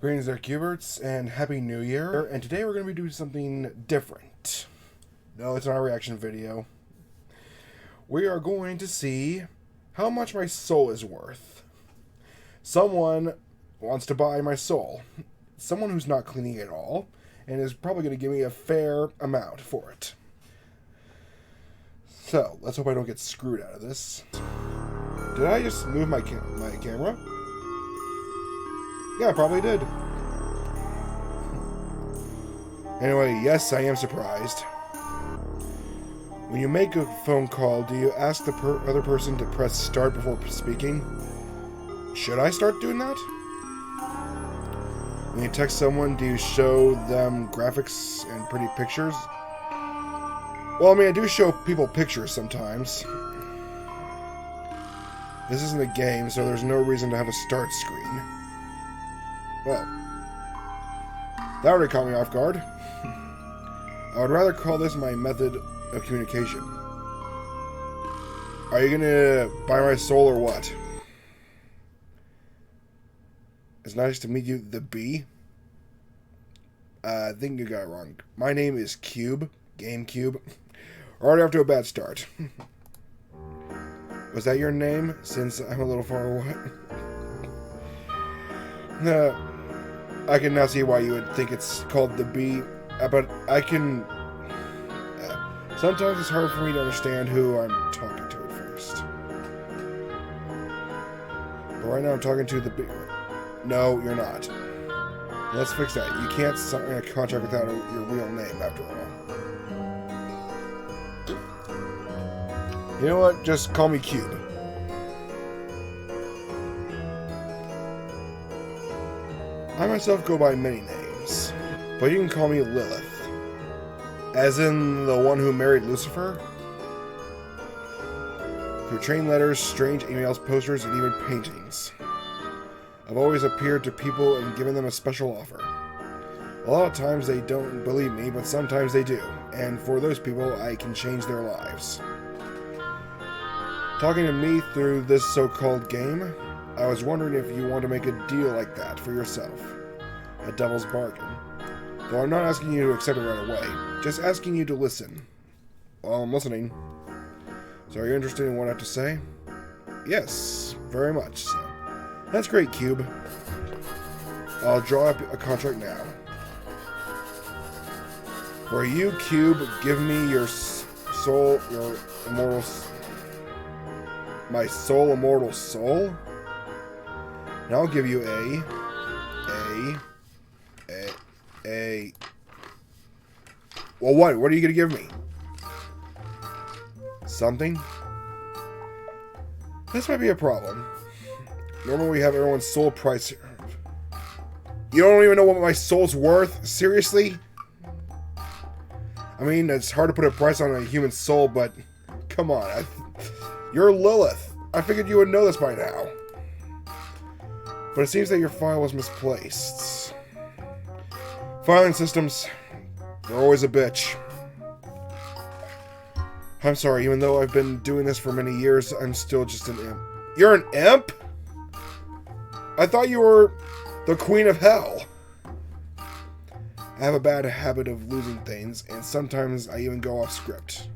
Greetings there, Cuberts, and Happy New Year. And today we're going to be doing something different. No, it's not a reaction video. We are going to see how much my soul is worth. Someone wants to buy my soul. Someone who's not cleaning it all, and is probably going to give me a fair amount for it. So, let's hope I don't get screwed out of this. Did I just move my camera? Yeah, I probably did. Anyway, yes, I am surprised. When you make a phone call, do you ask the other person to press start before speaking? Should I start doing that? When you text someone, do you show them graphics and pretty pictures? Well, I mean, I do show people pictures sometimes. This isn't a game, so there's no reason to have a start screen. Well, that already caught me off guard. I would rather call this my method of communication. Are you gonna buy my soul or what? It's nice to meet you, the bee. I think you got it wrong. My name is Cube, GameCube. Already off to a bad start. Was that your name? Since I'm a little far away. No. I can now see why you would think it's called the bee, but I can... sometimes it's hard for me to understand who I'm talking to at first. But right now I'm talking to the bee. No, you're not. Let's fix that. You can't sign a contract without your real name, after all. You know what? Just call me Cube. I myself go by many names, but you can call me Lilith. As in the one who married Lucifer? Through chain letters, strange emails, posters, and even paintings. I've always appeared to people and given them a special offer. A lot of times they don't believe me, but sometimes they do, and for those people, I can change their lives. Talking to me through this so-called game, I was wondering if you want to make a deal like that for yourself. A devil's bargain. Though I'm not asking you to accept it right away, just asking you to listen. Well, I'm listening. So are you interested in what I have to say? Yes, very much so. That's great, Cube. I'll draw up a contract now. For you, Cube, give me your soul, your immortal... my soul immortal soul? And I'll give you well, what? What are you going to give me? Something? This might be a problem. Normally we have everyone's soul price. You don't even know what my soul's worth? Seriously? I mean, it's hard to put a price on a human soul, but come on. You're Lilith. I figured you would know this by now. But it seems that your file was misplaced. Filing systems, they're always a bitch. I'm sorry, even though I've been doing this for many years, I'm still just an imp. You're an imp? I thought you were the queen of hell. I have a bad habit of losing things, and sometimes I even go off script.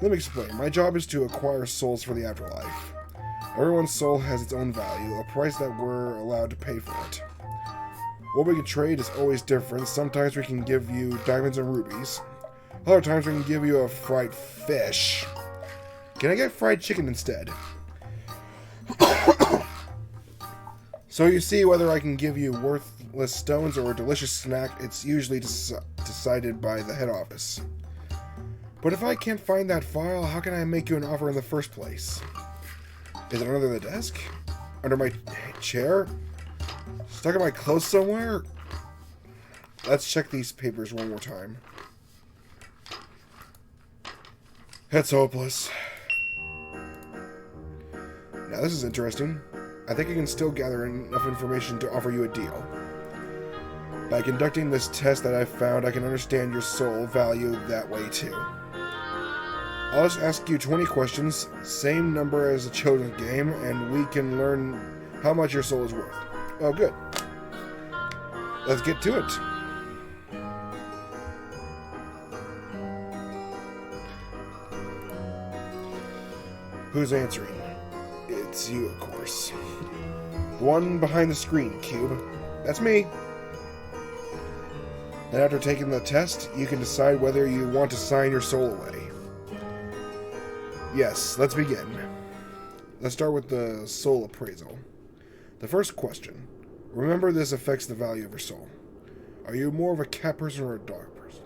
Let me explain. My job is to acquire souls for the afterlife. Everyone's soul has its own value, a price that we're allowed to pay for it. What we can trade is always different. Sometimes we can give you diamonds and rubies. Other times we can give you a fried fish. Can I get fried chicken instead? So you see, whether I can give you worthless stones or a delicious snack, it's usually decided by the head office. But if I can't find that file, how can I make you an offer in the first place? Is it under the desk? Under my chair? Stuck in my clothes somewhere? Let's check these papers one more time. That's hopeless. Now this is interesting. I think I can still gather enough information to offer you a deal. By conducting this test that I've found, I can understand your soul value that way too. I'll just ask you 20 questions, same number as a children's game, and we can learn how much your soul is worth. Oh, good. let's get to it. Who's answering? It's you, of course. The one behind the screen, Cube. That's me. And after taking the test, you can decide whether you want to sign your soul away. Yes, let's begin. Let's start with the soul appraisal. The first question. Remember, this affects the value of your soul. Are you more of a cat person or a dog person?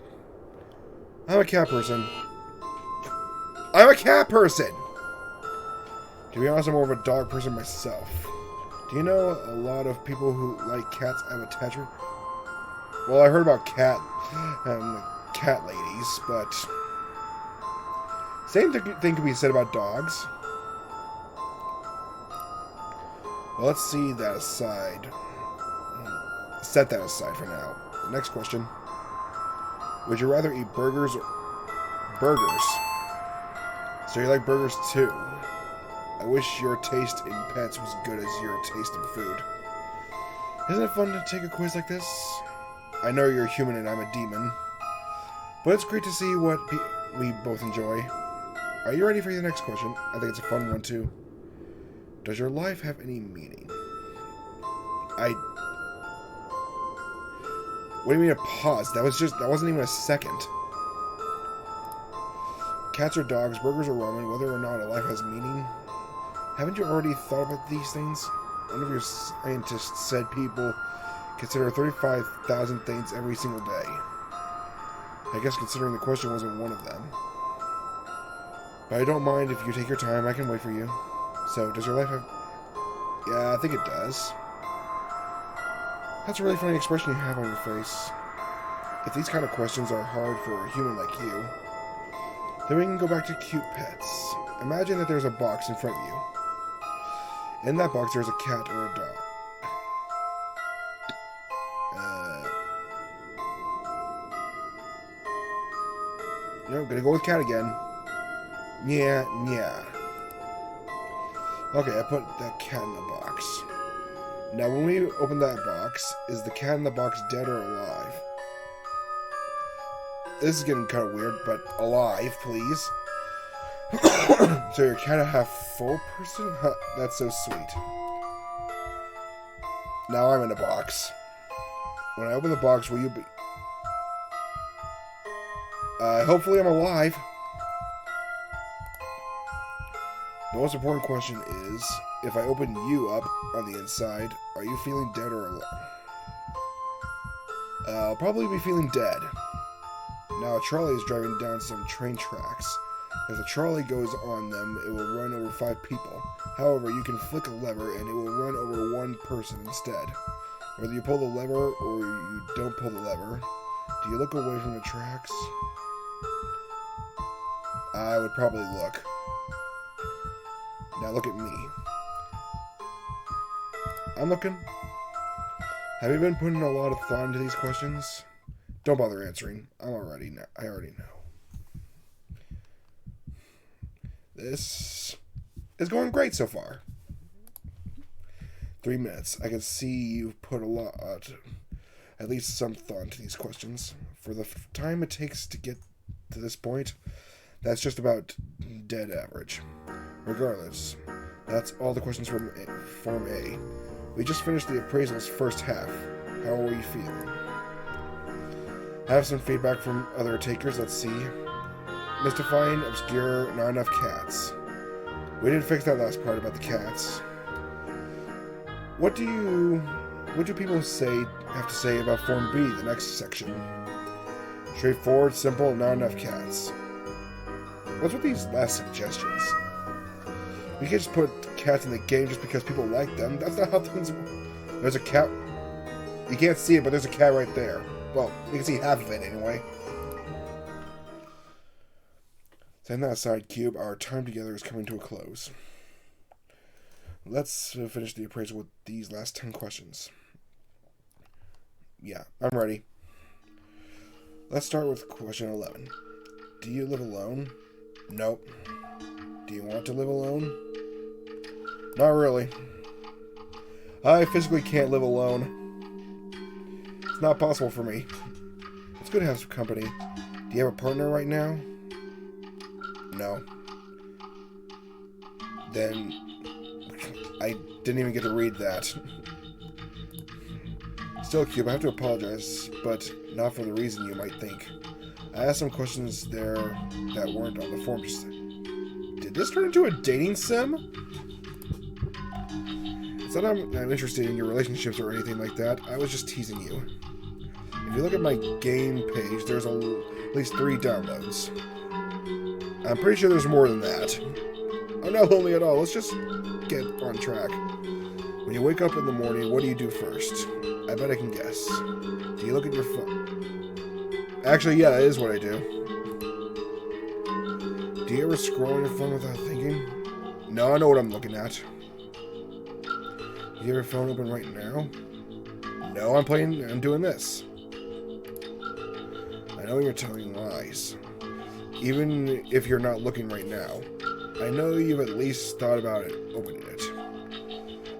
I'm a cat person. I'm a cat person! To be honest, I'm more of a dog person myself. Do you know a lot of people who like cats have attachment? Well, I heard about cat ladies, but same thing can be said about dogs. Well, let's see that aside. Set that aside for now. The next question. Would you rather eat burgers or... Burgers. So you like burgers too. I wish your taste in pets was good as your taste in food. Isn't it fun to take a quiz like this? I know you're a human and I'm a demon. But it's great to see what we both enjoy. Are you ready for the next question? I think it's a fun one too. Does your life have any meaning? What do you mean a pause? That wasn't even a second. Cats or dogs, burgers or ramen, whether or not a life has meaning? Haven't you already thought about these things? One of your scientists said people consider 35,000 things every single day. I guess considering the question wasn't one of them. But I don't mind if you take your time, I can wait for you. So, does your life have... Yeah, I think it does. That's a really funny expression you have on your face. If these kind of questions are hard for a human like you, then we can go back to cute pets. Imagine that there's a box in front of you. In that box, there's a cat or a dog. I'm gonna go with cat again. Yeah. Okay, I put that cat in the box. Now, when we open that box, is the cat in the box dead or alive? This is getting kind of weird, but alive, please. So your cat a half full person? Huh, that's so sweet. Now I'm in a box. When I open the box, will you be... hopefully I'm alive. The most important question is, if I open you up on the inside, are you feeling dead or alive? I'll probably be feeling dead. Now a trolley is driving down some train tracks. If the trolley goes on them, it will run over 5 people. However, you can flick a lever and it will run over 1 person instead. Whether you pull the lever or you don't pull the lever, do you look away from the tracks? I would probably look. Now look at me. I'm looking. Have you been putting a lot of thought into these questions? Don't bother answering. I already know. This is going great so far. 3 minutes. I can see you've put a lot, at least some thought into these questions. For the time it takes to get to this point, that's just about dead average. Regardless, that's all the questions from Form A. We just finished the appraisal's first half. How are you feeling? I have some feedback from other takers. Let's see. Mystifying, obscure, not enough cats. We didn't fix that last part about the cats. What do people have to say about Form B, the next section? Straightforward, simple, not enough cats. What's with these last suggestions? You can't just put cats in the game just because people like them. That's not how things work. There's a cat. You can't see it, but there's a cat right there. Well, you can see half of it anyway. Setting that aside, Cube, our time together is coming to a close. Let's finish the appraisal with these last 10 questions. Yeah, I'm ready. Let's start with question 11. Do you live alone? Nope. Do you want to live alone? Not really. I physically can't live alone. It's not possible for me. It's good to have some company. Do you have a partner right now? No. Then I didn't even get to read that. Still, Cube, I have to apologize, but not for the reason you might think. I asked some questions there that weren't on the form. Did this turn into a dating sim? It's not I'm interested in your relationships or anything like that. I was just teasing you. If you look at my game page, there's at least 3 downloads. I'm pretty sure there's more than that. I'm not lonely at all. Let's just get on track. When you wake up in the morning, what do you do first? I bet I can guess. Do you look at your phone? Actually, yeah, that is what I do. Do you ever scroll on your phone without thinking? No, I know what I'm looking at. Do you have your phone open right now? No, I'm doing this. I know you're telling lies. Even if you're not looking right now. I know you've at least thought about it, opening it.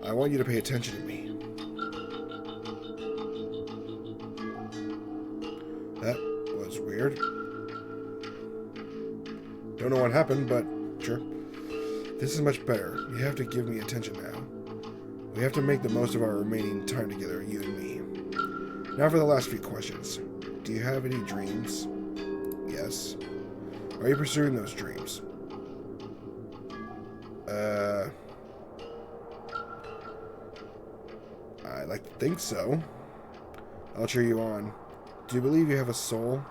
I want you to pay attention to me. That was weird. Don't know what happened, but sure. This is much better. You have to give me attention now. We have to make the most of our remaining time together, you and me. Now for the last few questions. Do you have any dreams? Yes. Are you pursuing those dreams? I like to think so. I'll cheer you on. Do you believe you have a soul?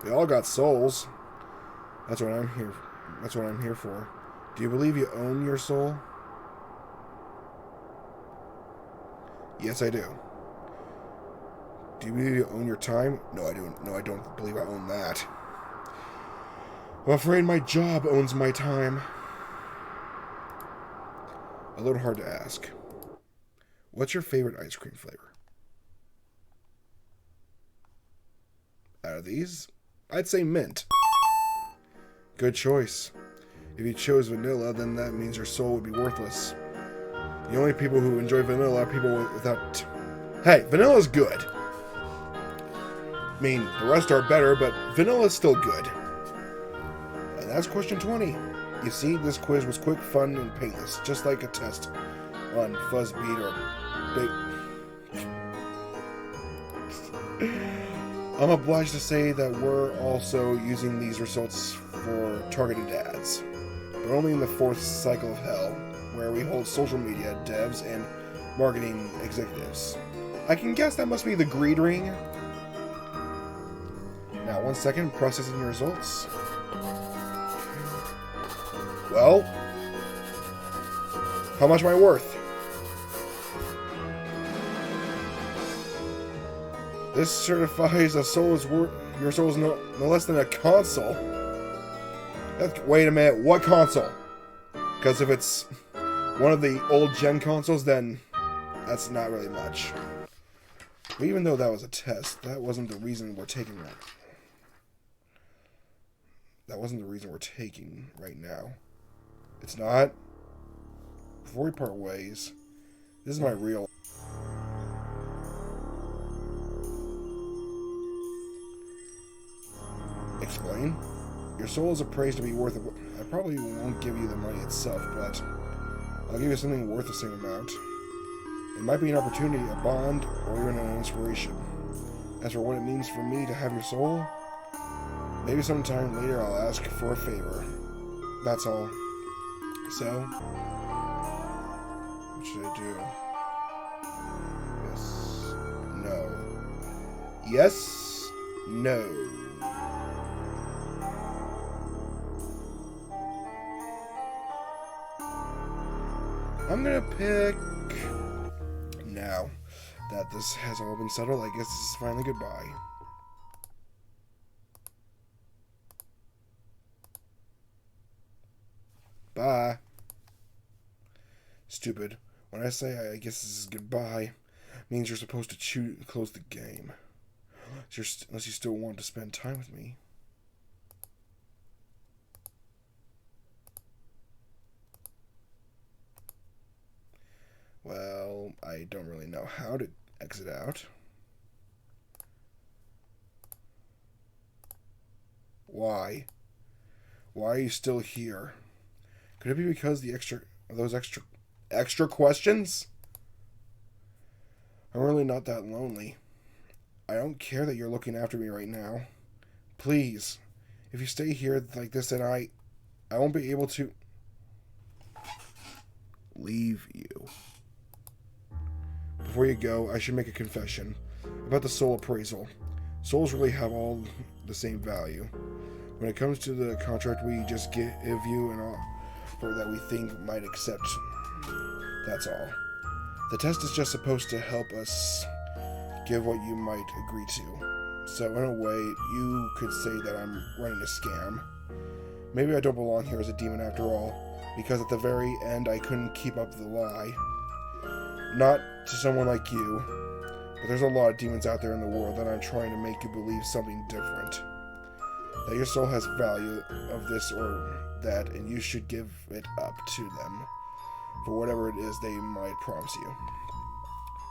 We all got souls. That's what I'm here. That's what I'm here for. Do you believe you own your soul? Yes, I do. Do you believe you own your time? No, I don't. No, I don't believe I own that. I'm afraid my job owns my time. A little hard to ask. What's your favorite ice cream flavor? Out of these, I'd say mint. Good choice. If you chose vanilla, then that means your soul would be worthless. The only people who enjoy vanilla are people without... Hey, vanilla's good. I mean, the rest are better, but vanilla's still good. And that's question 20. You see, this quiz was quick, fun, and painless, just like a test on Fuzzbeat or... I'm obliged to say that we're also using these results for targeted ads, but only in the 4th cycle of hell, where we hold social media devs and marketing executives. I can guess that must be the greed ring. Now, 1 second, processing your results. Well, how much am I worth? This certifies a soul is worth your soul is no less than a console. Wait a minute, what console? Because if it's one of the old gen consoles, then that's not really much. But even though that was a test, that wasn't the reason we're taking that. That wasn't the reason we're taking right now. It's not. Before we part ways, this is my real... Explain. Your soul is appraised to be worth... I probably won't give you the money itself, but I'll give you something worth the same amount. It might be an opportunity, a bond, or even an inspiration. As for what it means for me to have your soul, maybe sometime later I'll ask for a favor. That's all. So, what should I do? Yes. No. Yes. No. I'm gonna pick... Now that this has all been settled, I guess this is finally goodbye. Bye. Stupid. When I say I guess this is goodbye, it means you're supposed to close the game. Unless you still want to spend time with me. Well, I don't really know how to exit out. Why? Why are you still here? Could it be because those extra questions? I'm really not that lonely. I don't care that you're looking after me right now. Please, if you stay here like this, then I won't be able to leave you. Before you go, I should make a confession about the soul appraisal. Souls really have all the same value. When it comes to the contract, we just give you an offer that we think might accept. That's all. The test is just supposed to help us give what you might agree to. So in a way, you could say that I'm running a scam. Maybe I don't belong here as a demon after all, because at the very end I couldn't keep up the lie. Not to someone like you, but there's a lot of demons out there in the world that I'm trying to make you believe something different. That your soul has value of this or that, and you should give it up to them for whatever it is they might promise you.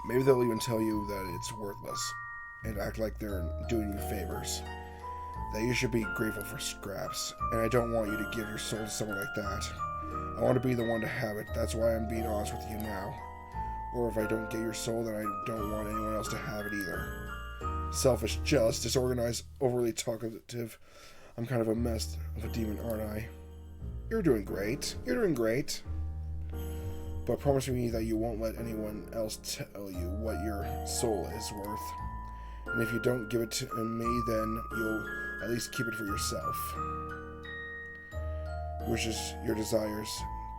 Maybe they'll even tell you that it's worthless and act like they're doing you favors. That you should be grateful for scraps, and I don't want you to give your soul to someone like that. I want to be the one to have it. That's why I'm being honest with you now. Or if I don't get your soul, then I don't want anyone else to have it either. Selfish, jealous, disorganized, overly talkative. I'm kind of a mess of a demon, aren't I? You're doing great. You're doing great. But promise me that you won't let anyone else tell you what your soul is worth. And if you don't give it to me, then you'll at least keep it for yourself. Your wishes, your desires,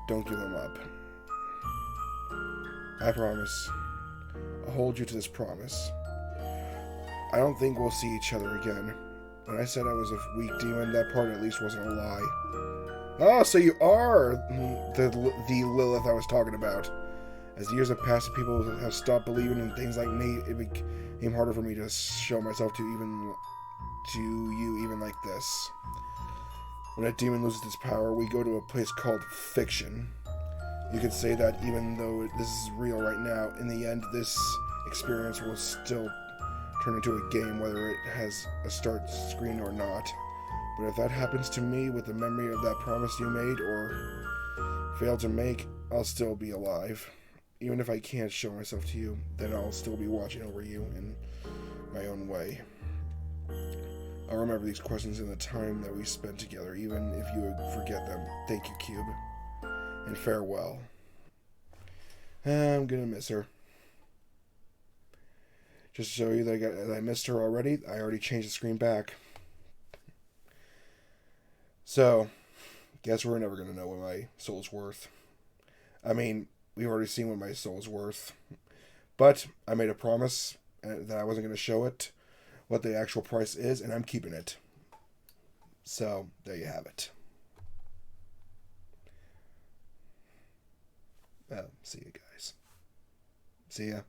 don't give them up. I promise. I'll hold you to this promise. I don't think we'll see each other again. When I said I was a weak demon, that part at least wasn't a lie. Oh, so you are the Lilith I was talking about. As the years have passed, people have stopped believing in things like me. It became harder for me to show myself to you even like this. When a demon loses its power, we go to a place called fiction. You could say that even though this is real right now, in the end, this experience will still turn into a game, whether it has a start screen or not. But if that happens to me with the memory of that promise you made or failed to make, I'll still be alive. Even if I can't show myself to you, then I'll still be watching over you in my own way. I'll remember these questions and the time that we spent together, even if you forget them. Thank you, Cube. And farewell. I'm gonna miss her. Just to show you that I missed her already, I already changed the screen back. So, guess we're never going to know what my soul's worth. I mean, we've already seen what my soul's worth. But I made a promise that I wasn't going to show it what the actual price is, and I'm keeping it. So, there you have it. Well, see you guys. See ya.